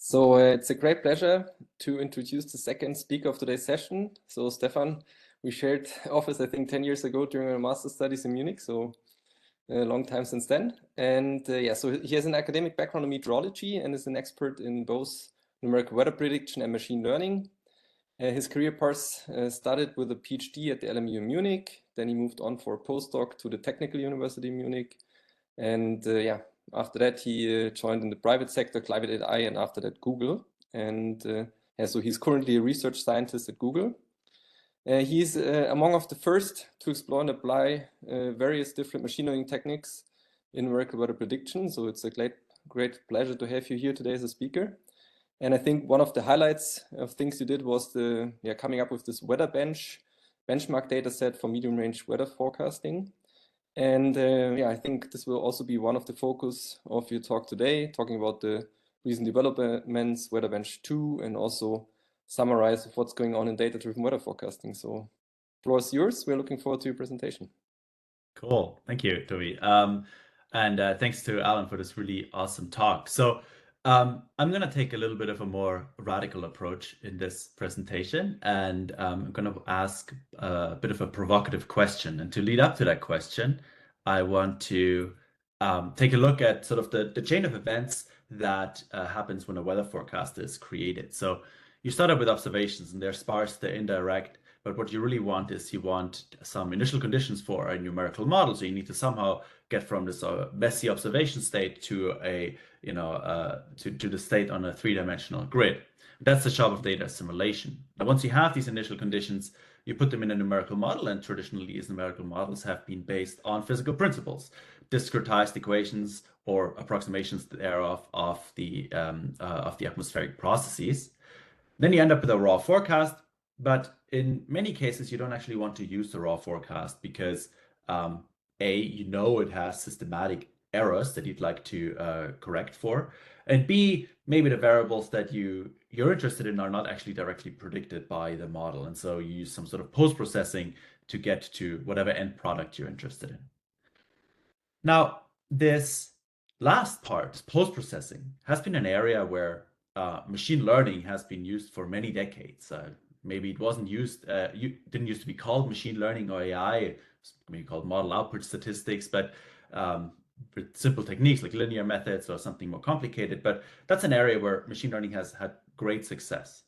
So it's a great pleasure to introduce the second speaker of today's session. So Stephan, we shared office, I think 10 years ago during our master's studies in Munich, so a long time since then. And yeah, so he has an academic background in meteorology and is an expert in both numerical weather prediction and machine learning. His career path started with a PhD at the LMU in Munich. Then he moved on for a postdoc to the Technical University in Munich. And yeah, after that, he joined in the private sector, Climate AI, and after that, Google. And yeah, so he's currently a research scientist at Google. He's among of the first to explore and apply various different machine learning techniques in numerical weather prediction. So it's a great pleasure to have you here today as a speaker. And I think one of the highlights of things you did was the coming up with this benchmark data set for medium range weather forecasting. And yeah, I think this will also be one of the focus of your talk today, talking about the recent developments, WeatherBench 2, and also summarize what's going on in data-driven weather forecasting. So floor is yours. We're looking forward to your presentation. Cool. Thank you, Toby. And thanks to Alan for this really awesome talk. So I'm going to take a little bit of a more radical approach in this presentation, and I'm going to ask a bit of a provocative question. And to lead up to that question, I want to take a look at sort of the chain of events that happens when a weather forecast is created. So you start up with observations, and they're sparse, they're indirect. But what you really want is you want some initial conditions for a numerical model. So you need to somehow get from this messy observation state to a, to the state on a three-dimensional grid. That's the job of data assimilation. Now, once you have these initial conditions, you put them in a numerical model, and traditionally these numerical models have been based on physical principles, discretized equations or approximations thereof of the atmospheric processes. Then you end up with a raw forecast. But in many cases, you don't actually want to use the raw forecast because A, it has systematic errors that you'd like to correct for, and B, maybe the variables that you're interested in are not actually directly predicted by the model, and so you use some sort of post-processing to get to whatever end product you're interested in. Now, this last part, post-processing, has been an area where machine learning has been used for many decades. Maybe it wasn't used, didn't used to be called machine learning or AI, it's maybe called model output statistics, but with simple techniques like linear methods or something more complicated. But that's an area where machine learning has had great success.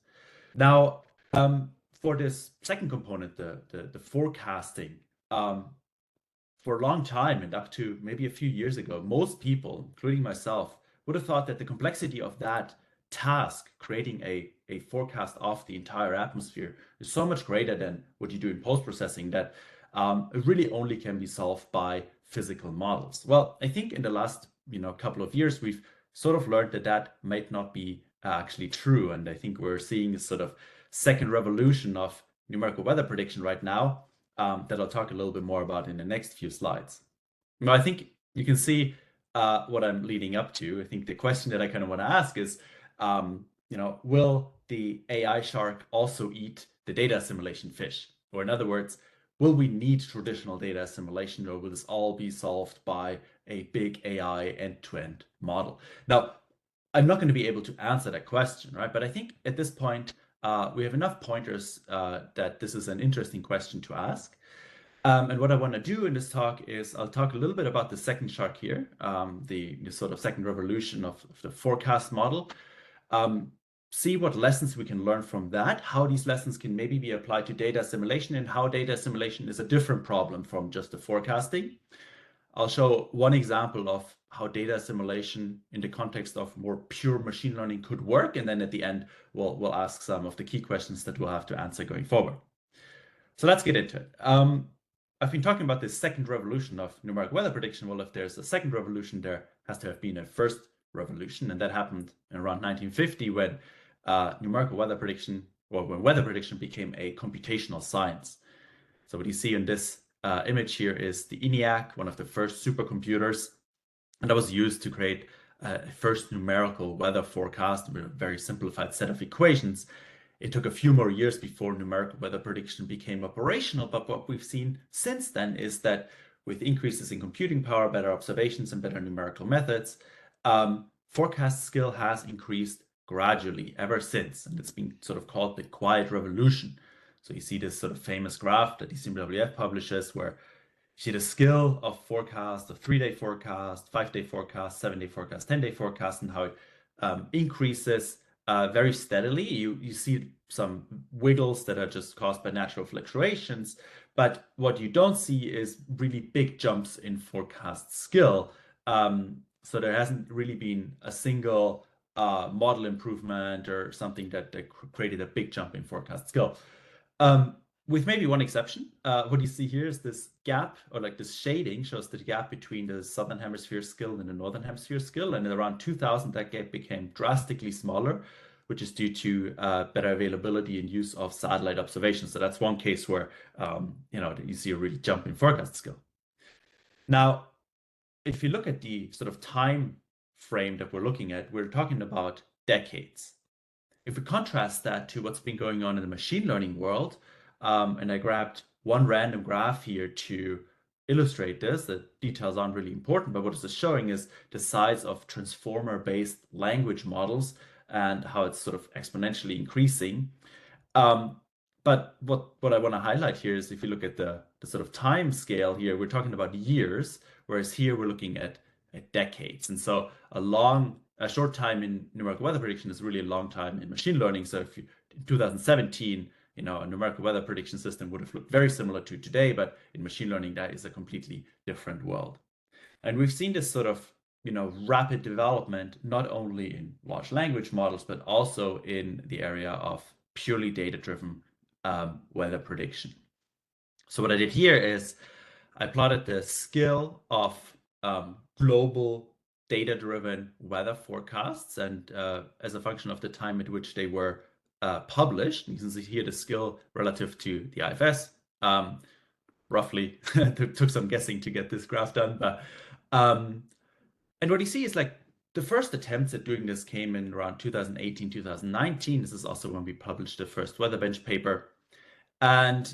Now, for this second component, the forecasting, for a long time and up to maybe a few years ago, most people, including myself, would have thought that the complexity of that task, creating a forecast of the entire atmosphere, is so much greater than what you do in post-processing that it really only can be solved by physical models. Well, I think in the last couple of years, we've sort of learned that that might not be actually true. And I think we're seeing this sort of second revolution of numerical weather prediction right now that I'll talk a little bit more about in the next few slides. Now, I think you can see what I'm leading up to. I think the question that I kind of want to ask is, will the AI shark also eat the data assimilation fish? Or in other words, will we need traditional data assimilation, or will this all be solved by a big AI end-to-end model? Now, I'm not going to be able to answer that question, right? But I think at this point, we have enough pointers that this is an interesting question to ask. And what I want to do in this talk is I'll talk a little bit about the second shark here, the sort of second revolution of the forecast model. See what lessons we can learn from that, how these lessons can maybe be applied to data assimilation, and how data assimilation is a different problem from just the forecasting. I'll show one example of how data assimilation in the context of more pure machine learning could work, and then at the end, we'll ask some of the key questions that we'll have to answer going forward. So let's get into it. I've been talking about this second revolution of numeric weather prediction. Well, if there's a second revolution, there has to have been a first revolution, and that happened in around 1950 when numerical weather prediction, or when weather prediction became a computational science. So what you see in this image here is the ENIAC, one of the first supercomputers, and that was used to create a first numerical weather forecast with a very simplified set of equations. It took a few more years before numerical weather prediction became operational, but what we've seen since then is that with increases in computing power, better observations, and better numerical methods, forecast skill has increased gradually ever since. And it's been sort of called the quiet revolution. So you see this sort of famous graph that DCWF publishes where you see the skill of forecast, of 3-day forecast, 5-day forecast, 7-day forecast, 10-day forecast, and how it increases very steadily. You see some wiggles that are just caused by natural fluctuations, but what you don't see is really big jumps in forecast skill. So there hasn't really been a single model improvement or something that created a big jump in forecast skill. With maybe one exception. What you see here is this gap, or like this shading shows the gap between the southern hemisphere skill and the northern hemisphere skill. And around 2000, that gap became drastically smaller, which is due to better availability and use of satellite observations. So that's one case where you see a really jump in forecast skill. Now, if you look at the sort of time frame that we're looking at, we're talking about decades. If we contrast that to what's been going on in the machine learning world, and I grabbed one random graph here to illustrate this. The details aren't really important, but what this is showing is the size of transformer-based language models and how it's sort of exponentially increasing. But what I want to highlight here is if you look at the sort of time scale here, we're talking about years, whereas here we're looking at decades. And so a short time in numerical weather prediction is really a long time in machine learning. So if in 2017, a numerical weather prediction system would have looked very similar to today, but in machine learning, that is a completely different world. And we've seen this sort of, rapid development, not only in large language models, but also in the area of purely data-driven weather prediction. So what I did here is I plotted the skill of global data-driven weather forecasts, and as a function of the time at which they were published. You can see here the skill relative to the IFS. Roughly, it took some guessing to get this graph done, but and what you see is like the first attempts at doing this came in around 2018, 2019. This is also when we published the first WeatherBench paper. And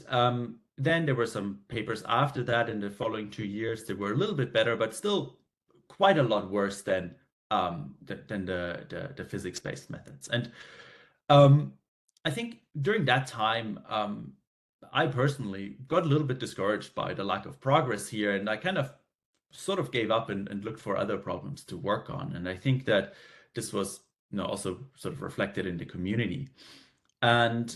then there were some papers after that in the following 2 years that were a little bit better, but still quite a lot worse than the physics-based methods. And I think during that time, I personally got a little bit discouraged by the lack of progress here, and I kind of sort of gave up and looked for other problems to work on. And I think that this was also sort of reflected in the community. And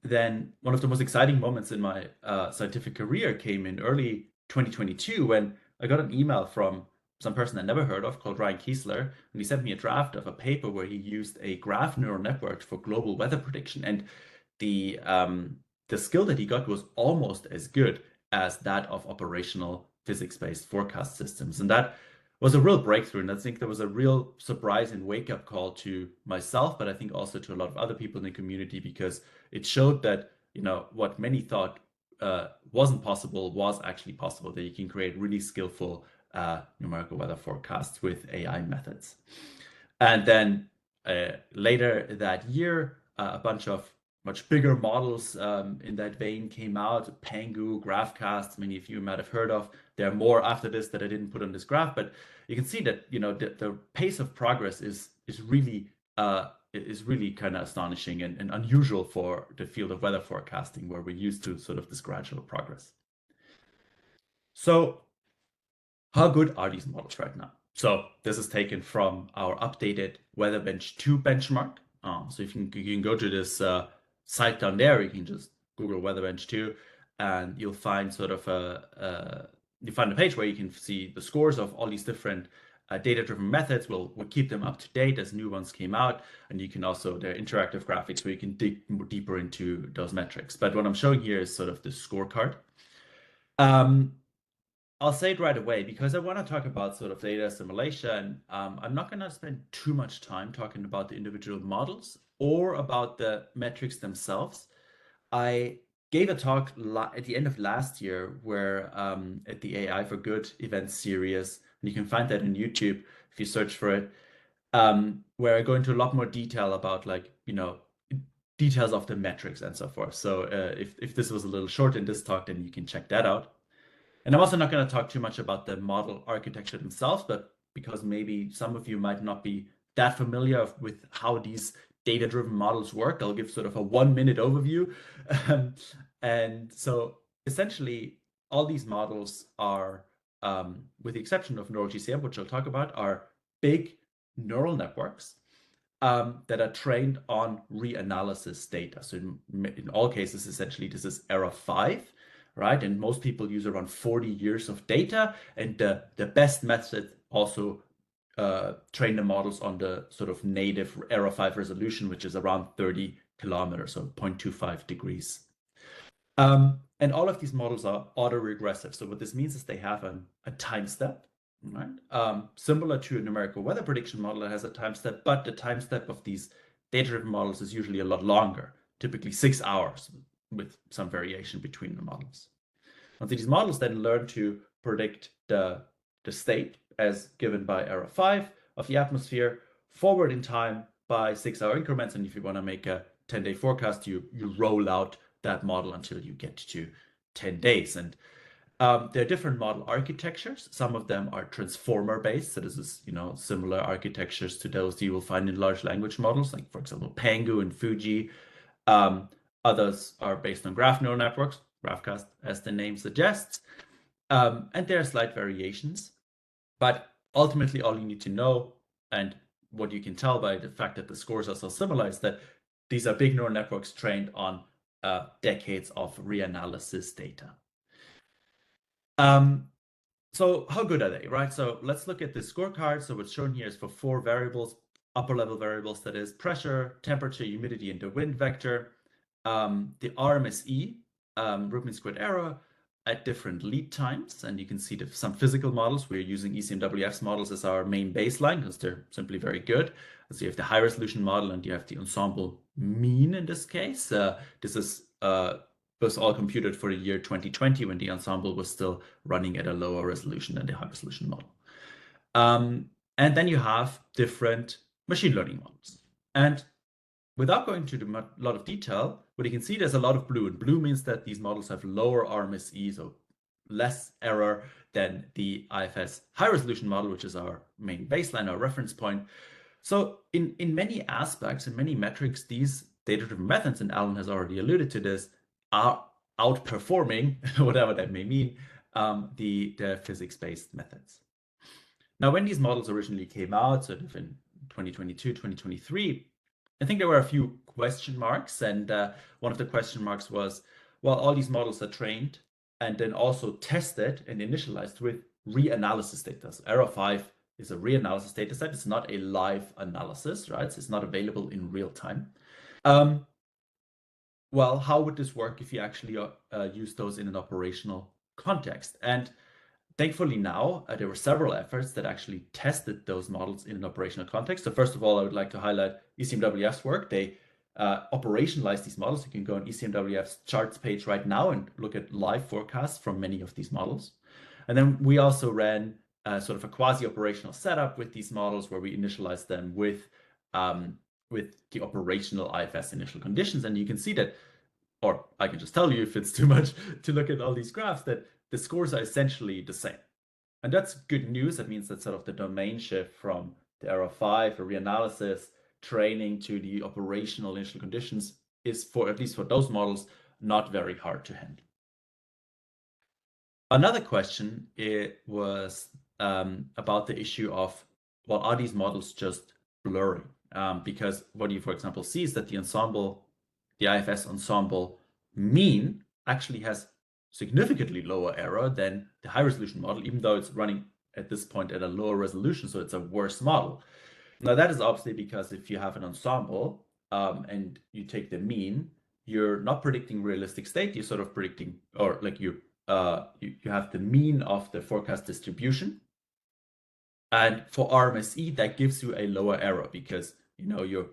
then one of the most exciting moments in my scientific career came in early 2022 when I got an email from some person I never heard of called Ryan Kiesler, and he sent me a draft of a paper where he used a graph neural network for global weather prediction. And the skill that he got was almost as good as that of operational physics-based forecast systems. And that was a real breakthrough. And I think there was a real surprise and wake-up call to myself, but I think also to a lot of other people in the community, because it showed that, what many thought wasn't possible was actually possible, that you can create really skillful numerical weather forecasts with AI methods. And then later that year, a bunch of much bigger models in that vein came out. Pangu, GraphCast, many of you might have heard of. There are more after this that I didn't put on this graph, but you can see that the pace of progress is really kind of astonishing and unusual for the field of weather forecasting, where we're used to sort of this gradual progress. So how good are these models right now? So this is taken from our updated WeatherBench 2 benchmark. So if you can go to this site down there, you can just Google WeatherBench 2, and you'll find sort of a page where you can see the scores of all these different data-driven methods. We'll keep them up to date as new ones came out, and you can also, there are interactive graphics where you can dig deeper into those metrics. But what I'm showing here is sort of the scorecard. I'll say it right away because I want to talk about sort of data assimilation. I'm not going to spend too much time talking about the individual models or about the metrics themselves. I gave a talk at the end of last year where at the AI for Good event series, and you can find that on YouTube if you search for it, where I go into a lot more detail about details of the metrics and so forth. So if this was a little short in this talk, then you can check that out. And I'm also not going to talk too much about the model architecture themselves, but because maybe some of you might not be that familiar with how these data-driven models work, I'll give sort of a 1-minute overview. And so essentially, all these models are, with the exception of neural GCM, which I'll talk about, are big neural networks that are trained on reanalysis data. So in all cases, essentially, this is era 5, right? And most people use around 40 years of data. And the best method also train the models on the sort of native era 5 resolution, which is around 30 kilometers, so 0.25 degrees. And all of these models are autoregressive. So what this means is they have a time step, right? Similar to a numerical weather prediction model that has a time step, but the time step of these data-driven models is usually a lot longer, typically 6 hours, with some variation between the models. And so these models then learn to predict the state as given by era 5 of the atmosphere forward in time by 6-hour increments. And if you want to make a 10-day forecast, you roll out that model until you get to 10 days. And there are different model architectures. Some of them are transformer based. So this is, similar architectures to those you will find in large language models, like for example, Pangu and Fuji. Others are based on graph neural networks, GraphCast, as the name suggests. And there are slight variations. But ultimately, all you need to know, and what you can tell by the fact that the scores are so similar, is that these are big neural networks trained on decades of reanalysis data. So how good are they, right? So let's look at the scorecard. So what's shown here is for 4 variables, upper level variables, that is pressure, temperature, humidity, and the wind vector. The RMSE, root mean squared error, at different lead times. And you can see some physical models. We're using ECMWF's models as our main baseline because they're simply very good. So you have the high resolution model and you have the ensemble mean in this case. This was all computed for the year 2020 when the ensemble was still running at a lower resolution than the high resolution model. And then you have different machine learning models. And without going into a lot of detail, what you can see, there's a lot of blue. And blue means that these models have lower RMSE, so less error than the IFS high resolution model, which is our main baseline, our reference point. So in many aspects, in many metrics, these data-driven methods, and Alan has already alluded to this, are outperforming, whatever that may mean, the physics-based methods. Now, when these models originally came out, sort of in 2022, 2023, I think there were a few question marks. And one of the question marks was, well, all these models are trained and then also tested and initialized with reanalysis data. So era 5 is a reanalysis data set. It's not a live analysis, right? So it's not available in real time. Well, how would this work if you actually use those in an operational context? And thankfully now, there were several efforts that actually tested those models in an operational context. So first of all, I would like to highlight ECMWF's work. They operationalized these models. You can go on ECMWF's charts page right now and look at live forecasts from many of these models. And then we also ran sort of a quasi-operational setup with these models where we initialized them with the operational IFS initial conditions. And you can see that, or I can just tell you if it's too much to look at all these graphs, that the scores are essentially the same. And that's good news. That means that sort of the domain shift from the era 5, the reanalysis, training to the operational initial conditions is, for at least for those models, not very hard to handle. Another question was about the issue of, well, are these models just blurry? Because what you, for example, see is that the IFS ensemble mean actually has significantly lower error than the high resolution model, even though it's running at this point at a lower resolution, so it's a worse model. Now that is obviously because if you have an ensemble and you take the mean, you're not predicting realistic state, you're sort of predicting, or like you have the mean of the forecast distribution. And for RMSE, that gives you a lower error because you're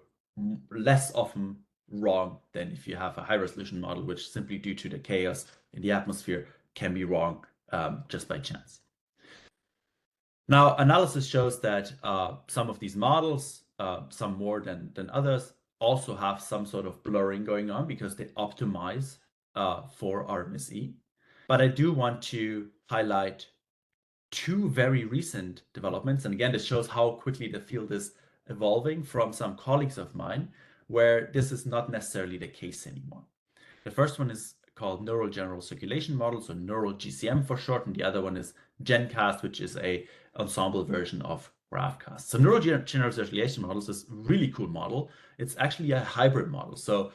less often wrong than if you have a high resolution model, which simply due to the chaos in the atmosphere can be wrong just by chance. Now, analysis shows that some of these models, some more than others, also have some sort of blurring going on because they optimize for RMSE. But I do want to highlight 2 very recent developments. And again, this shows how quickly the field is evolving from some colleagues of mine where this is not necessarily the case anymore. The first one is called Neural General Circulation Model, so Neural GCM for short, and the other one is GenCast, which is a ensemble version of GraphCast. So Neural General Circulation Models is a really cool model. It's actually a hybrid model. So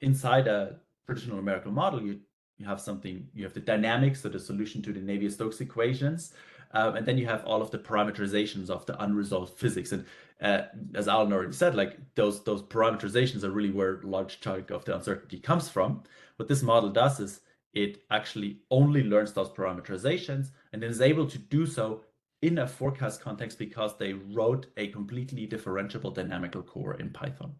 inside a traditional numerical model, you have the dynamics, so the solution to the Navier-Stokes equations, and then you have all of the parameterizations of the unresolved physics. And as Alan already said, like those parameterizations are really where a large chunk of the uncertainty comes from. What this model does is it actually only learns those parameterizations and then is able to do so in a forecast context because they wrote a completely differentiable dynamical core in Python.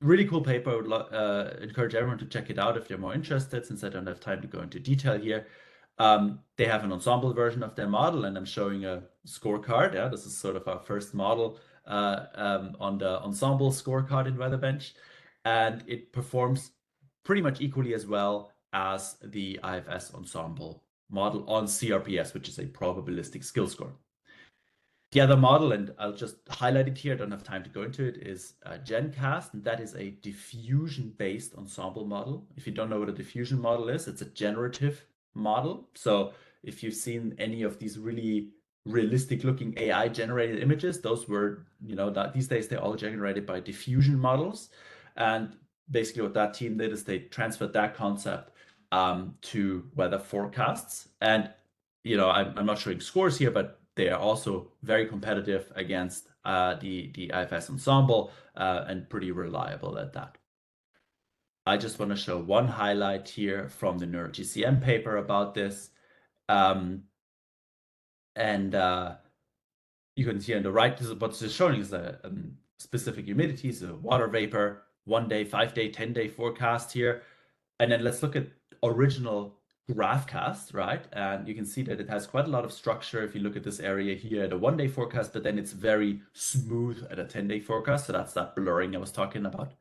Really cool paper. I would encourage everyone to check it out if you're more interested, since I don't have time to go into detail here. They have an ensemble version of their model, and I'm showing a scorecard. Yeah, this is sort of our first model on the ensemble scorecard in Weatherbench, and it performs pretty much equally as well as the IFS ensemble model on CRPS, which is a probabilistic skill score. The other model, and I'll just highlight it here, I don't have time to go into it, is GenCast, and that is a diffusion-based ensemble model. If you don't know what a diffusion model is, it's a generative model. So if you've seen any of these really realistic-looking AI-generated images, those were, these days they're all generated by diffusion models. And basically what that team did is they transferred that concept to weather forecasts. And, I'm not showing scores here, but they are also very competitive against the IFS ensemble and pretty reliable at that. I just want to show one highlight here from the NeuroGCM paper about this. And you can see on the right, what's showing is a specific humidity, so water vapor, 1 day, 5 day, 10 day forecast here. And then let's look at original GraphCast, right? And you can see that it has quite a lot of structure if you look at this area here at a 1 day forecast, but then it's very smooth at a 10-day forecast. So that's that blurring I was talking about.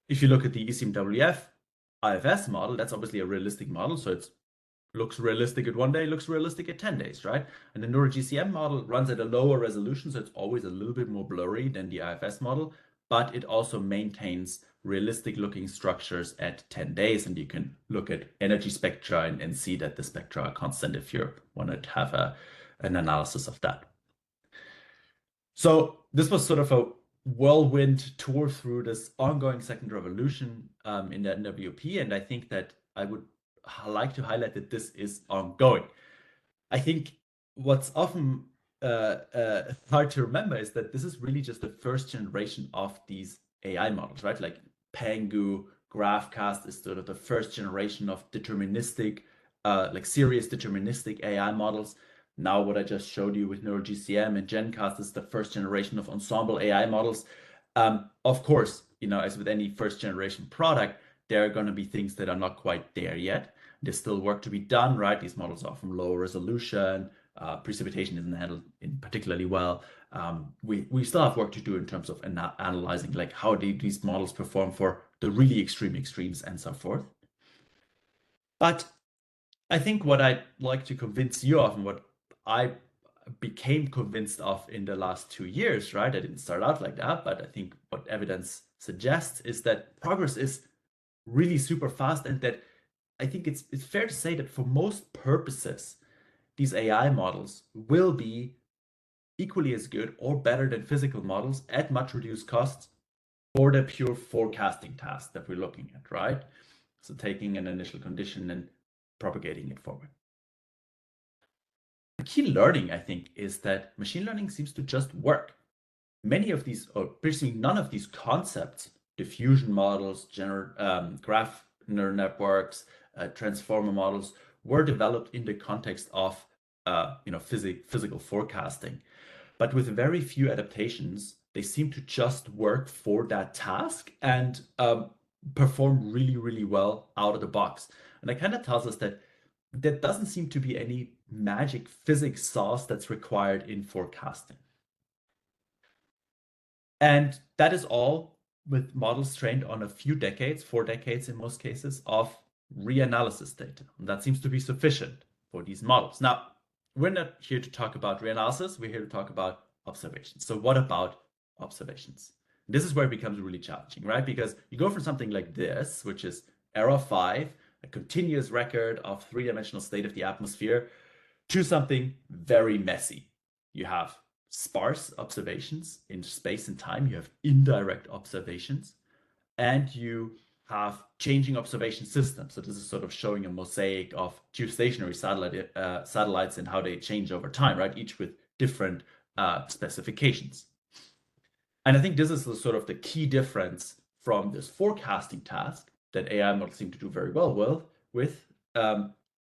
If you look at the ECMWF IFS model, that's obviously a realistic model. So it looks realistic at 1 day, looks realistic at 10 days, right? And the NeuroGCM model runs at a lower resolution, so it's always a little bit more blurry than the IFS model, but it also maintains realistic looking structures at 10 days. And you can look at energy spectra and see that the spectra are constant if you want to have an analysis of that. So this was sort of a whirlwind tour through this ongoing second revolution in the NWP. And I think that I would like to highlight that this is ongoing. I think what's often hard to remember is that this is really just the first generation of these AI models, right? Like Pangu, GraphCast is sort of the first generation of deterministic, like serious deterministic AI models. Now what I just showed you with NeuroGCM and GenCast is the first generation of ensemble AI models. Of course, as with any first generation product, there are going to be things that are not quite there yet. There's still work to be done, right? These models are from lower resolution. Precipitation isn't handled particularly well. We still have work to do in terms of analyzing, like how do these models perform for the really extreme extremes and so forth. But I think what I'd like to convince you of, and what I became convinced of in the last 2 years, right? I didn't start out like that, but I think what evidence suggests is that progress is really super fast, and that I think it's fair to say that for most purposes, these AI models will be equally as good or better than physical models at much reduced costs for the pure forecasting task that we're looking at, right? So taking an initial condition and propagating it forward. The key learning, I think, is that machine learning seems to just work. Many of these, or basically none of these concepts, diffusion models, graph neural networks, transformer models, were developed in the context of physical forecasting. But with very few adaptations, they seem to just work for that task and perform really, really well out of the box. And that kind of tells us that there doesn't seem to be any magic physics sauce that's required in forecasting. And that is all with models trained on a few decades, 4 decades in most cases, of reanalysis data. And that seems to be sufficient for these models. Now, we're not here to talk about reanalysis. We're here to talk about observations. So what about observations? This is where it becomes really challenging, right? Because you go from something like this, which is error 5, a continuous record of three-dimensional state of the atmosphere, to something very messy. You have sparse observations in space and time, you have indirect observations, and you have changing observation systems. So this is sort of showing a mosaic of geostationary satellites and how they change over time, right? Each with different specifications. And I think this is the sort of the key difference from this forecasting task that AI models seem to do very well with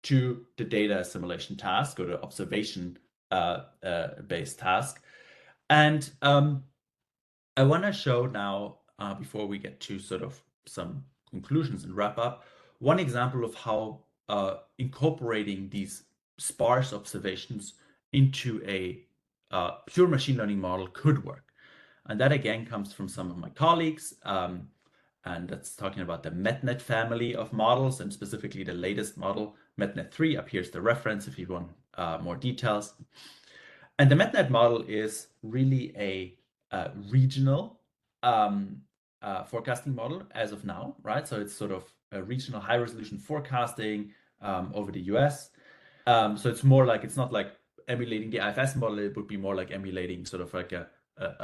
to the data assimilation task or the observation based task. And I want to show now, before we get to sort of some conclusions and wrap up, one example of how incorporating these sparse observations into a pure machine learning model could work. And that again comes from some of my colleagues, and that's talking about the MetNet family of models, and specifically the latest model, MetNet 3. Up here's the reference if you want more details. And the MetNet model is really a regional forecasting model as of now, right? So it's sort of a regional high resolution forecasting over the US. So it's more like, it's not like emulating the IFS model, it would be more like emulating sort of like a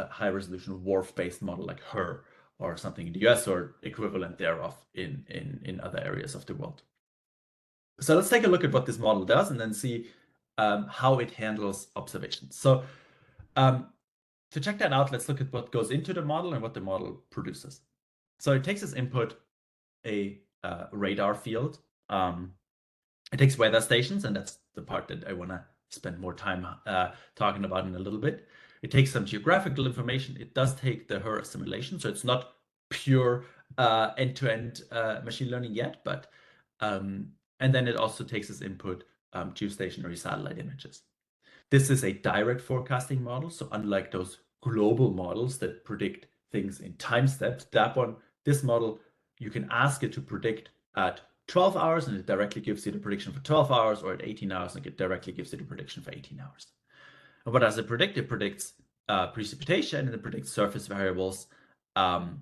high resolution WRF-based model like HER or something in the US or equivalent thereof in other areas of the world. So let's take a look at what this model does and then see how it handles observations. So to check that out, let's look at what goes into the model and what the model produces. So it takes as input a radar field. It takes weather stations, and that's the part that I want to spend more time talking about in a little bit. It takes some geographical information. It does take the HER assimilation, so it's not pure end-to-end machine learning yet, but and then it also takes as input geostationary satellite images. This is a direct forecasting model, so unlike those global models that predict things in time steps, this model, you can ask it to predict at 12 hours and it directly gives you the prediction for 12 hours, or at 18 hours and it directly gives you the prediction for 18 hours. And what does it predict? It predicts precipitation and it predicts surface variables. Again,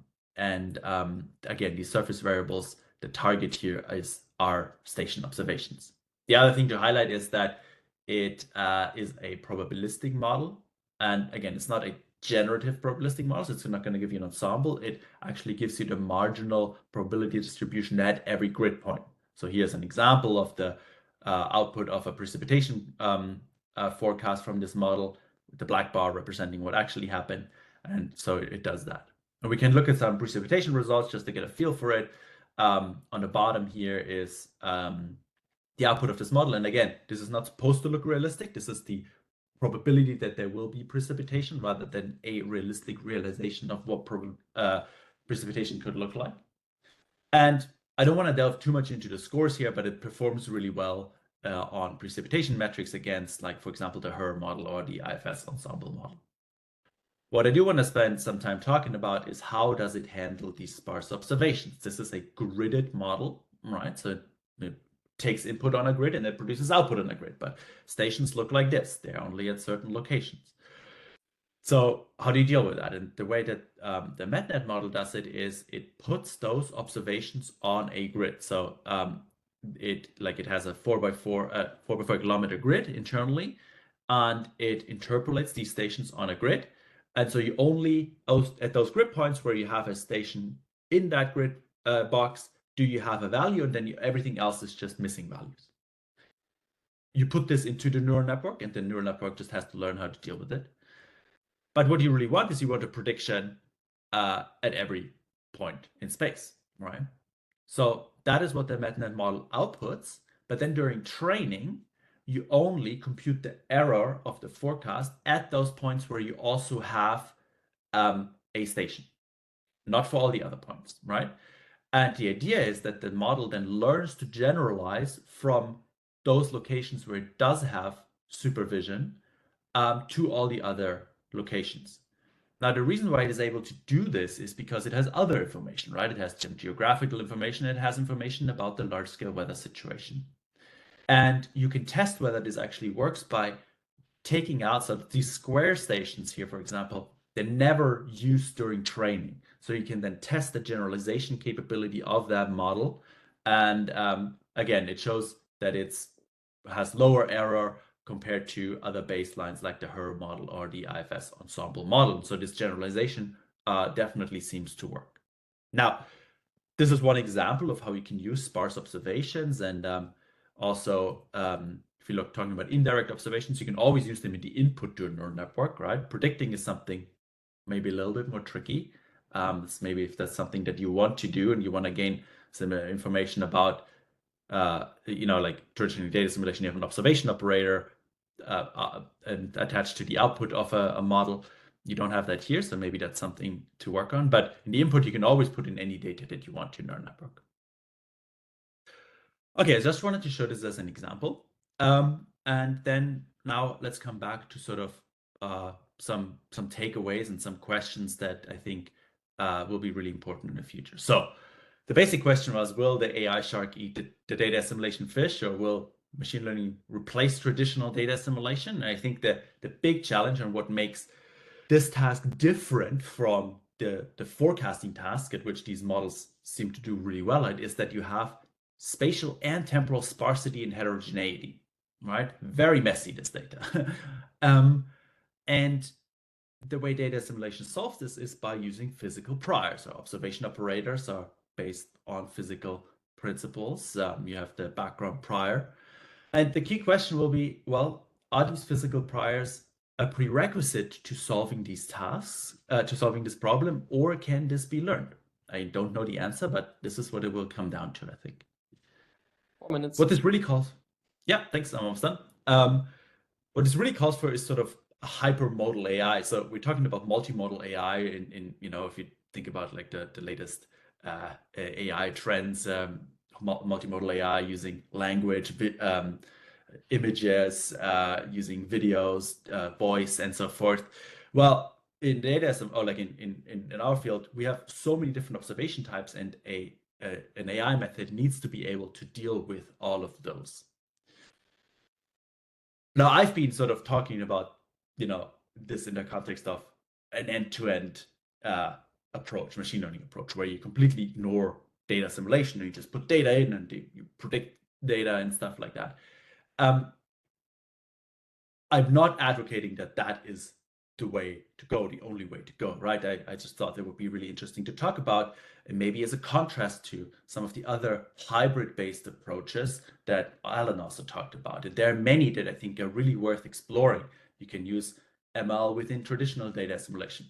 these surface variables, the target here are station observations. The other thing to highlight is that it is a probabilistic model. And again, it's not a generative probabilistic model, so it's not going to give you an ensemble. It actually gives you the marginal probability distribution at every grid point. So here's an example of the output of a precipitation forecast from this model, with the black bar representing what actually happened. And so it does that. And we can look at some precipitation results just to get a feel for it. On the bottom here is the output of this model. And again, this is not supposed to look realistic. This is the probability that there will be precipitation rather than a realistic realization of what precipitation could look like. And I don't want to delve too much into the scores here, but it performs really well on precipitation metrics against, like, for example, the HER model or the IFS ensemble model. What I do want to spend some time talking about is how does it handle these sparse observations. This is a gridded model, right? So it takes input on a grid and it produces output on a grid, but stations look like this. They're only at certain locations. So how do you deal with that? And the way that the MetNet model does it is it puts those observations on a grid. So it has a 4x4 kilometer grid internally, and it interpolates these stations on a grid. And so you only, at those grid points where you have a station in that grid box, do you have a value, and then everything else is just missing values. You put this into the neural network, and the neural network just has to learn how to deal with it. But what you really want is you want a prediction at every point in space, right? So that is what the MetNet model outputs. But then during training, you only compute the error of the forecast at those points where you also have a station, not for all the other points, right? And the idea is that the model then learns to generalize from those locations where it does have supervision to all the other locations. Now, the reason why it is able to do this is because it has other information, right? It has some geographical information. It has information about the large-scale weather situation. And you can test whether this actually works by taking out sort of these square stations here, for example, they're never used during training. So you can then test the generalization capability of that model. And again, it shows that it has lower error compared to other baselines like the HER model or the IFS ensemble model. So this generalization definitely seems to work. Now, this is one example of how you can use sparse observations. And also, if you look talking about indirect observations, you can always use them in the input to a neural network, right? Predicting is something maybe a little bit more tricky. Maybe if that's something that you want to do and you want to gain some information about, like traditional data assimilation, you have an observation operator and attached to the output of a model. You don't have that here, so maybe that's something to work on. But in the input, you can always put in any data that you want to neural network. Okay, I just wanted to show this as an example. And then now let's come back to sort of some takeaways and some questions that I think will be really important in the future. So the basic question was, will the AI shark eat the data assimilation fish, or will machine learning replace traditional data assimilation? And I think that the big challenge and what makes this task different from the forecasting task at which these models seem to do really well at is that you have spatial and temporal sparsity and heterogeneity, right? Very messy, this data. And the way data assimilation solves this is by using physical priors. So observation operators are based on physical principles. You have the background prior. And the key question will be, well, are these physical priors a prerequisite to solving these tasks, to solving this problem, or can this be learned? I don't know the answer, but this is what it will come down to, I think. 4 minutes. What this really calls, yeah, thanks, I'm almost done. What this really calls for is sort of a hypermodal AI. So we're talking about multimodal AI in if you think about like the latest AI trends, multimodal AI using language, images, using videos, voice, and so forth. Well, in data, or like in our field, we have so many different observation types, and an AI method needs to be able to deal with all of those. Now, I've been sort of talking about, this in the context of an end-to-end approach, machine learning approach, where you completely ignore data assimilation and you just put data in and you predict data and stuff like that. I'm not advocating that that is the way to go, the only way to go, right? I just thought that would be really interesting to talk about, and maybe as a contrast to some of the other hybrid-based approaches that Alan also talked about. And there are many that I think are really worth exploring. You can use ML within traditional data assimilation.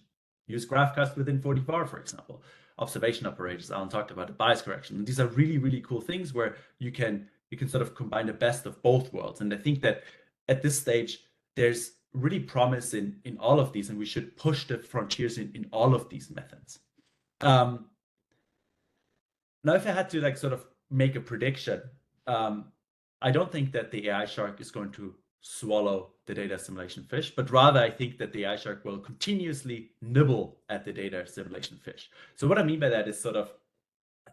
Use GraphCast within 44, for example. Observation operators, Alan talked about, the bias correction. And these are really, really cool things where you can sort of combine the best of both worlds. And I think that at this stage, there's really promise in all of these, and we should push the frontiers in all of these methods. Now, if I had to like sort of make a prediction, I don't think that the AI shark is going to swallow the data assimilation fish, but rather I think that the AI shark will continuously nibble at the data assimilation fish. So what I mean by that is sort of,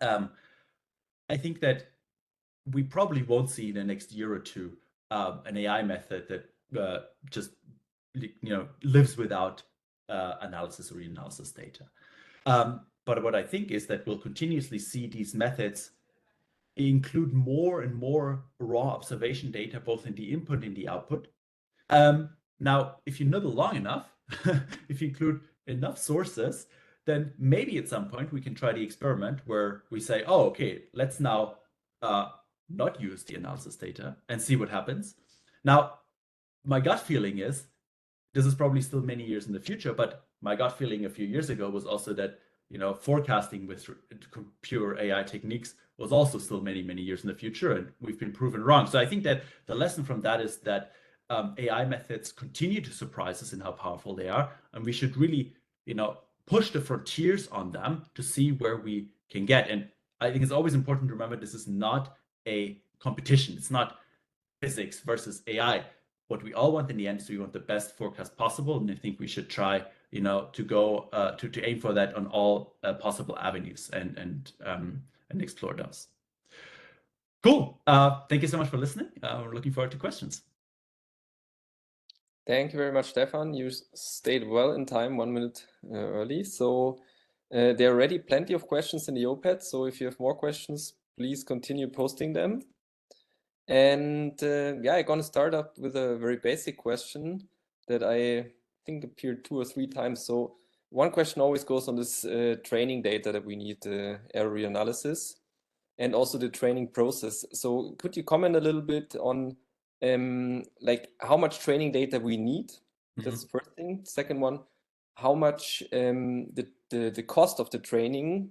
I think that we probably won't see in the next year or two an AI method that just lives without analysis or reanalysis data. But what I think is that we'll continuously see these methods include more and more raw observation data, both in the input and the output. Now, if you nibble long enough, if you include enough sources, then maybe at some point we can try the experiment where we say, oh, okay, let's now not use the analysis data and see what happens. Now, my gut feeling is, this is probably still many years in the future, but my gut feeling a few years ago was also that, forecasting with pure AI techniques was also still many, many years in the future, and we've been proven wrong. So I think that the lesson from that is that AI methods continue to surprise us in how powerful they are, and we should really, push the frontiers on them to see where we can get. And I think it's always important to remember this is not a competition. It's not physics versus AI. What we all want in the end is we want the best forecast possible, and I think we should try, to go to aim for that on all possible avenues and explore those. Cool. Thank you so much for listening. We're looking forward to questions. Thank you very much, Stefan. You stayed well in time, 1 minute early. So there are already plenty of questions in the OPAD. So if you have more questions, please continue posting them. And yeah, I'm gonna start up with a very basic question that I think appeared 2 or 3 times. So one question always goes on this training data that we need, error reanalysis, and also the training process. So could you comment a little bit on like how much training data we need? That's the first thing. Second one, how much the cost of the training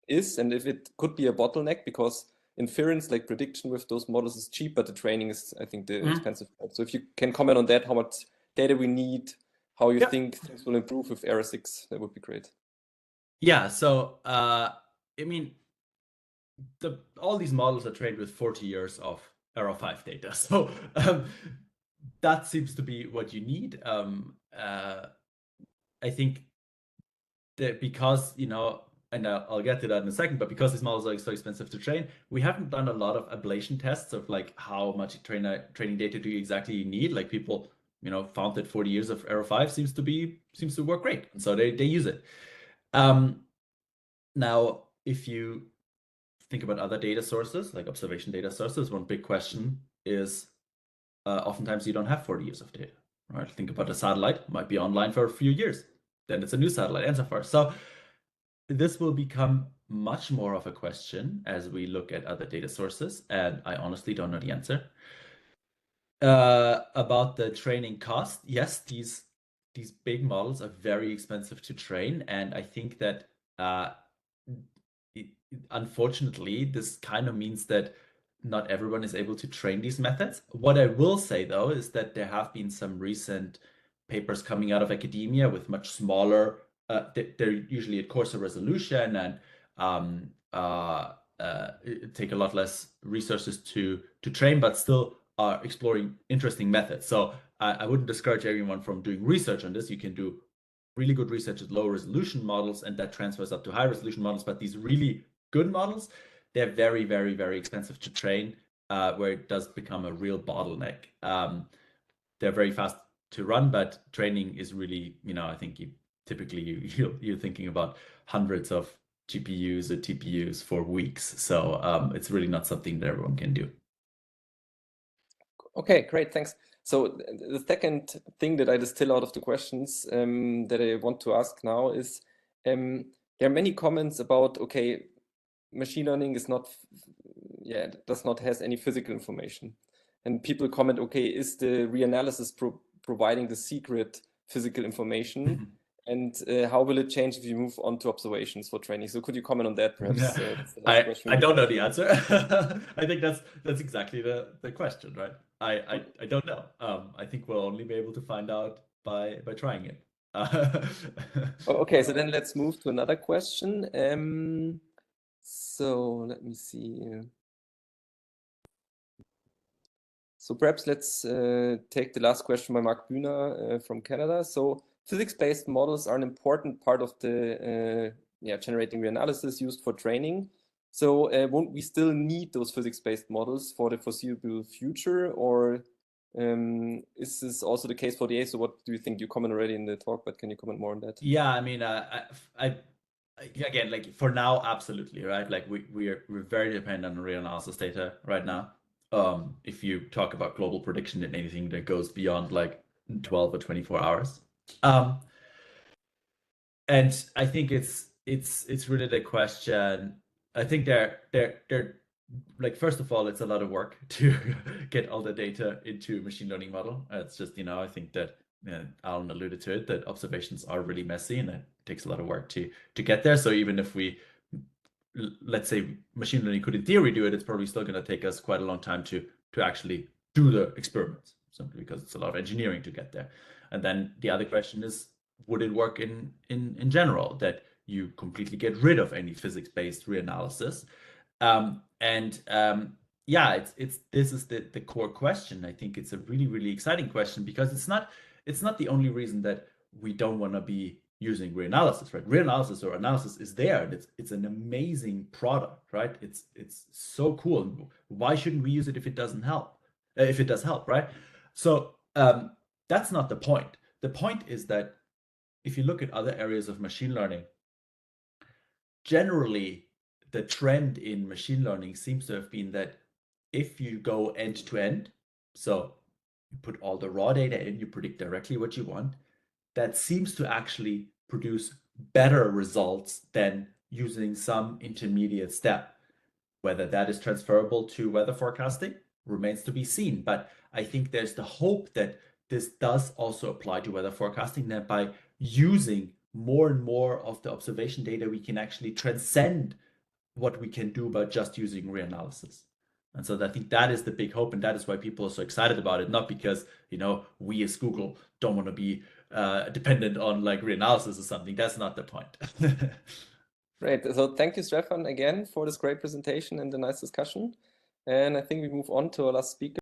is, and if it could be a bottleneck, because inference, like prediction with those models, is cheap, but the training is, I think, the expensive part. So if you can comment on that, how much data we need, how you think things will improve with error 6, that would be great. Yeah, so I mean, all these models are trained with 40 years of error 5 data. So that seems to be what you need. I think that because, and I'll get to that in a second, but because these models are so expensive to train, we haven't done a lot of ablation tests of like how much training data do you exactly need. Like people, found that 40 years of error 5 seems to work great. And so they use it. Now, if you think about other data sources, like observation data sources, one big question is oftentimes you don't have 40 years of data, right? Think about a satellite, might be online for a few years, then it's a new satellite, and so forth. So this will become much more of a question as we look at other data sources, and I honestly don't know the answer. About the training cost, yes, these big models are very expensive to train, and I think that unfortunately, this kind of means that not everyone is able to train these methods. What I will say, though, is that there have been some recent papers coming out of academia with much smaller, they're usually at coarser resolution and take a lot less resources to train, but still are exploring interesting methods. So I wouldn't discourage everyone from doing research on this. You can do really good research with low resolution models, and that transfers up to high resolution models. But these really good models, they're very, very, very expensive to train, where it does become a real bottleneck. They're very fast to run, but training is really, I think you're thinking about hundreds of GPUs or TPUs for weeks. So it's really not something that everyone can do. Okay, great, thanks. So the second thing that I distill out of the questions that I want to ask now is, there are many comments about, okay, machine learning is not, does not has any physical information. And people comment, okay, is the reanalysis providing the secret physical information? And how will it change if you move on to observations for training? So could you comment on that, perhaps? I don't know the answer. I think that's exactly the question, right? I don't know. I think we'll only be able to find out by trying it. Okay, so then let's move to another question. So let me see. So perhaps let's take the last question by Mark Bühner from Canada. So physics-based models are an important part of the generating reanalysis used for training. So won't we still need those physics-based models for the foreseeable future, or is this also the case for the A? So what do you think? You comment already in the talk, but can you comment more on that? Yeah, I mean, again, like for now, absolutely, right? Like we're very dependent on reanalysis data right now. If you talk about global prediction and anything that goes beyond like 12 or 24 hours. And I think it's really the question. I think they're like, first of all, it's a lot of work to get all the data into a machine learning model. It's just, I think that Alan alluded to it, that observations are really messy and it takes a lot of work to get there. So even if we, let's say machine learning could in theory do it, it's probably still going to take us quite a long time to actually do the experiments, simply because it's a lot of engineering to get there. And then the other question is, would it work in general, that you completely get rid of any physics-based reanalysis? Yeah, this is the core question. I think it's a really, really exciting question, because it's not the only reason that we don't want to be using reanalysis, right? Reanalysis or analysis is there, and it's an amazing product, right? It's so cool. Why shouldn't we use it if it doesn't help? If it does help, right? So that's not the point. The point is that if you look at other areas of machine learning, generally the trend in machine learning seems to have been that if you go end to end, so you put all the raw data in, you predict directly what you want, that seems to actually produce better results than using some intermediate step. Whether that is transferable to weather forecasting remains to be seen. But I think there's the hope that this does also apply to weather forecasting, that by using more and more of the observation data, we can actually transcend what we can do by just using reanalysis. And so I think that is the big hope, and that is why people are so excited about it. Not because, you know, we as Google don't want to be dependent on like reanalysis or something. That's not the point. Great. So thank you, Stephan, again for this great presentation and the nice discussion. And I think we move on to our last speaker.